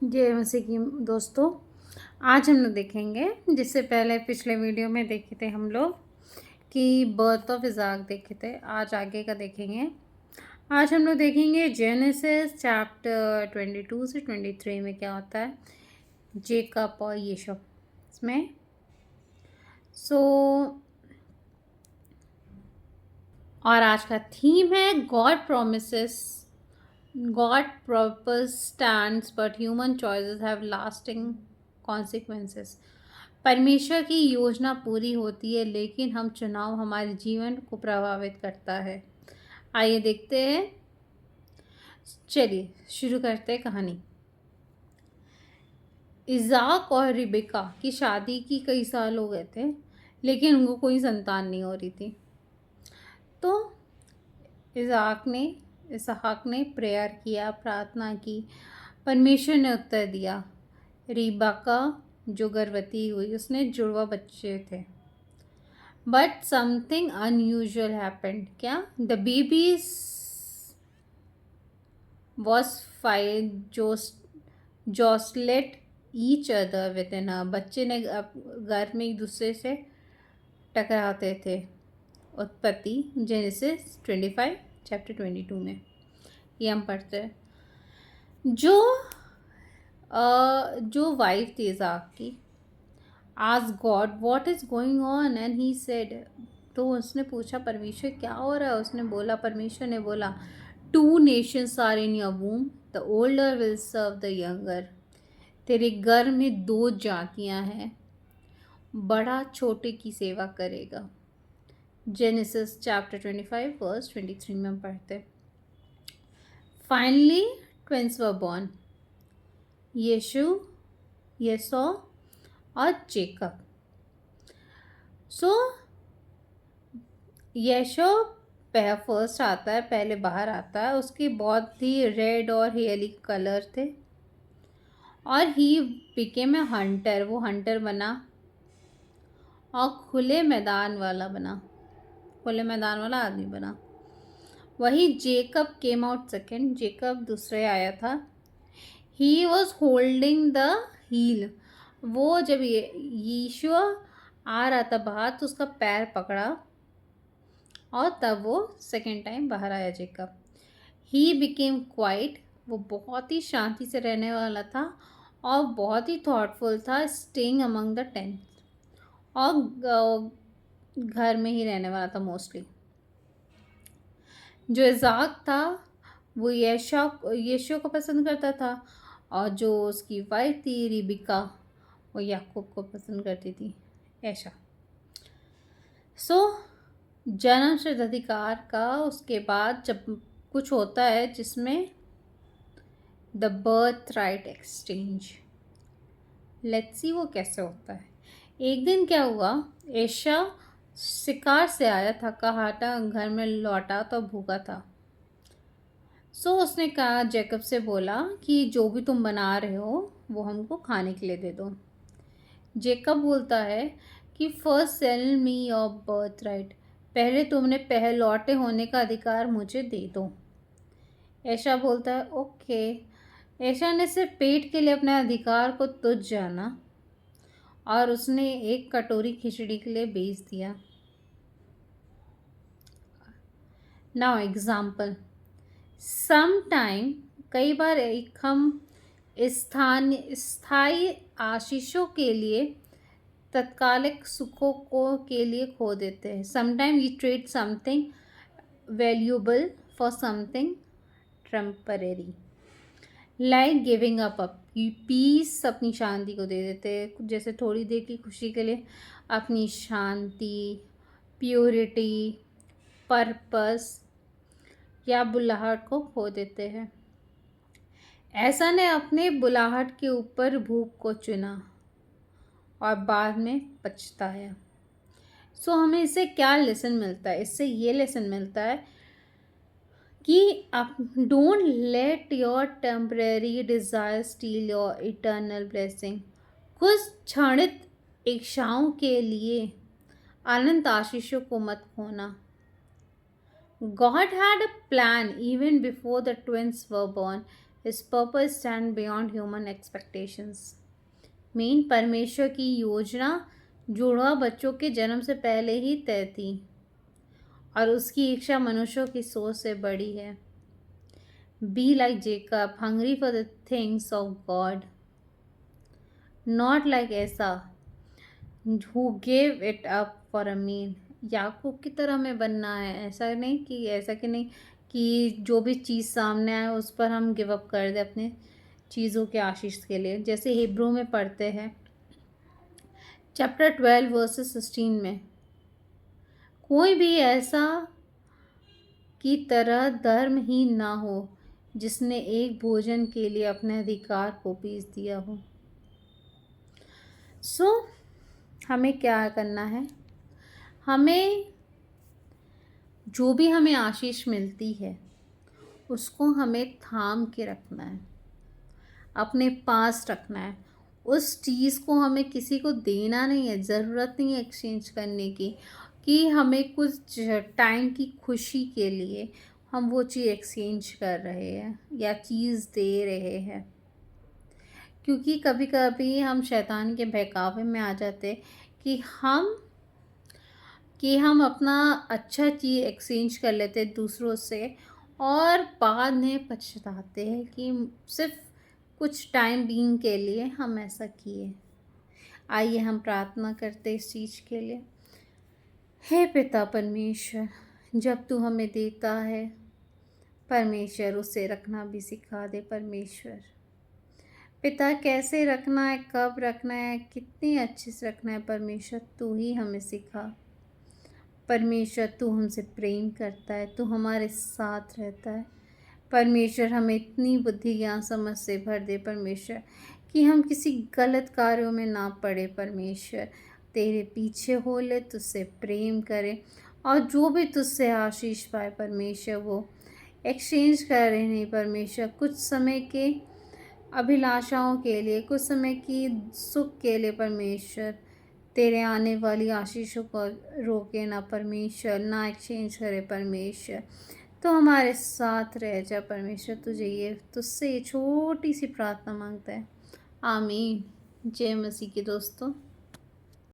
जय मसीह की दोस्तों। आज हम लोग देखेंगे, जिससे पहले पिछले वीडियो में देखे थे हम लोग कि बर्थ ऑफ इज़ाक देखे थे। आज आगे का देखेंगे। आज हम लोग देखेंगे जेनेसिस चैप्टर 22 से 23 में क्या होता है जेकब और यीशु इसमें। और आज का थीम है God promises, God purpose stands but human choices have lasting consequences। परमेश्वर की योजना पूरी होती है लेकिन हम चुनाव हमारे जीवन को प्रभावित करता है। आइए देखते हैं। चलिए शुरू करते हैं कहानी। इज़ाक और रिबेका की शादी की कई साल हो गए थे लेकिन उनको कोई संतान नहीं हो रही थी। तो इसहाक ने प्रेयर किया, प्रार्थना की। परमेश्वर ने उत्तर दिया। रिबेका जो गर्भवती हुई उसने जुड़वा बच्चे थे। But something unusual happened. क्या? The baby was jostled each other within her. बच्चे ने घर में एक दूसरे से टकराते थे। उत्पत्ति जेनेसिस 25 चैप्टर 22 में ये हम पढ़ते हैं। जो वाइफ थी इज़ाक की, आज God what is going on and he said. तो उसने पूछा परमेश्वर क्या हो रहा है। उसने बोला, परमेश्वर ने बोला, 2 nations are in your womb, the older will serve the younger. तेरे घर में 2 जातियां हैं, बड़ा छोटे की सेवा करेगा। जेनेसिस चैप्टर 25 वर्स 23 में हम पढ़ते। फाइनली ट्विंस वर बॉर्न, यसौ और जेकब। यशो फर्स्ट आता है, पहले बाहर आता है। उसके बहुत ही रेड और हेयरली कलर थे और ही बिकेम ए हंटर। वो हंटर बना और खुले मैदान वाला आदमी बना। वही Jacob came out second. Jacob दूसरे आया था। He was holding the heel. वो जब यीशु आ रहा था बाहर तो उसका पैर पकड़ा और तब वो सेकेंड टाइम बाहर आया जेकब। He became quite. वो बहुत ही शांति से रहने वाला था और बहुत ही थॉटफुल था, स्टेइंग अमंग द टेंट, और घर में ही रहने वाला था मोस्टली। जो इज़ाक था वो यीशु को पसंद करता था और जो उसकी वाइफ थी रिबेका वो याकूब को पसंद करती थी, ऐशा। जन्म सिद्ध अधिकार का उसके बाद जब कुछ होता है जिसमें the birth right exchange. Let's see वो कैसे होता है। एक दिन क्या हुआ, ऐशा शिकार से आया, थका हाटा घर में लौटा तो भूखा था। उसने कहा, जेकब से बोला कि जो भी तुम बना रहे हो वो हमको खाने के लिए दे दो। जेकब बोलता है कि first cell me your birth right. पहले तुमने पहलौटे होने का अधिकार मुझे दे दो। ऐशा बोलता है ओके। ऐशा ने सिर्फ पेट के लिए अपने अधिकार को तुच्छ जाना और उसने एक कटोरी खिचड़ी के लिए बेच दिया। नाउ एग्जाम्पल, समटाइम, कई बार हम स्थायी आशीषों के लिए, तत्कालिक सुखों के लिए खो देते हैं। Sometime you trade something valuable for something temporary, like giving up peace. अपनी शांति को दे देते हैं, जैसे थोड़ी देर की खुशी के लिए अपनी शांति, प्योरिटी, पर्पस या बुलाहट को खो देते हैं। ऐसा ने अपने बुलाहट के ऊपर भूख को चुना और बाद में पछताया। हमें इससे क्या लेसन मिलता है? इससे ये लेसन मिलता है कि आप don't let your temporary desire steel your eternal blessing. कुछ क्षणिक इच्छाओं के लिए अनंत आशीषों को मत खोना। God had a plan even before the twins were born। His purpose stand beyond human expectations. Main परमेश्वर की योजना जुड़वा बच्चों के जन्म से पहले ही तय थी और उसकी इच्छा मनुष्यों की सोच से बड़ी है. Be like Jacob, hungry for the things of God, not like Esau, who gave it up for a meal. याकूब की तरह हमें बनना है. ऐसा कि नहीं कि जो भी चीज़ सामने आए उस पर हम गिव अप कर दें अपने चीज़ों के आशीष के लिए. जैसे हिब्रू में पढ़ते हैं चैप्टर 12 वर्सेस 16 में, कोई भी ऐसा की तरह धर्महीन ना हो जिसने एक भोजन के लिए अपने अधिकार को पीस दिया हो. हमें क्या करना है? हमें जो भी हमें आशीष मिलती है उसको हमें थाम के रखना है, अपने पास रखना है. उस चीज़ को हमें किसी को देना नहीं है. ज़रूरत नहीं है एक्सचेंज करने की कि हमें कुछ टाइम की खुशी के लिए हम वो चीज़ एक्सचेंज कर रहे हैं या चीज़ दे रहे हैं. क्योंकि कभी कभी हम शैतान के बहकावे में आ जाते कि हम अपना अच्छा चीज़ एक्सचेंज कर लेते हैं दूसरों से और बाद में पछताते हैं कि सिर्फ कुछ टाइम बीइंग के लिए हम ऐसा किए. आइए हम प्रार्थना करते इस चीज़ के लिए. हे पिता परमेश्वर, जब तू हमें देता है परमेश्वर, उसे रखना भी सिखा दे परमेश्वर. पिता, कैसे रखना है, कब रखना है, कितनी अच्छे से रखना है परमेश्वर, तू ही हमें सिखा. परमेश्वर, तू हमसे प्रेम करता है, तू हमारे साथ रहता है. परमेश्वर, हमें इतनी बुद्धि ज्ञान समझ से भर दे परमेश्वर कि हम किसी गलत कार्यों में ना पड़े परमेश्वर. तेरे पीछे हो ले, तुझसे प्रेम करें और जो भी तुझसे आशीष पाए परमेश्वर वो एक्सचेंज करे नहीं परमेश्वर. कुछ समय के अभिलाषाओं के लिए, कुछ समय की सुख के लिए परमेश्वर तेरे आने वाली आशीषों को रोके ना परमेश्वर, ना एक्सचेंज करे परमेश्वर. तो हमारे साथ रह जा परमेश्वर. तुझसे ये छोटी सी प्रार्थना मांगता है. आमीन. जय मसीह के दोस्तों.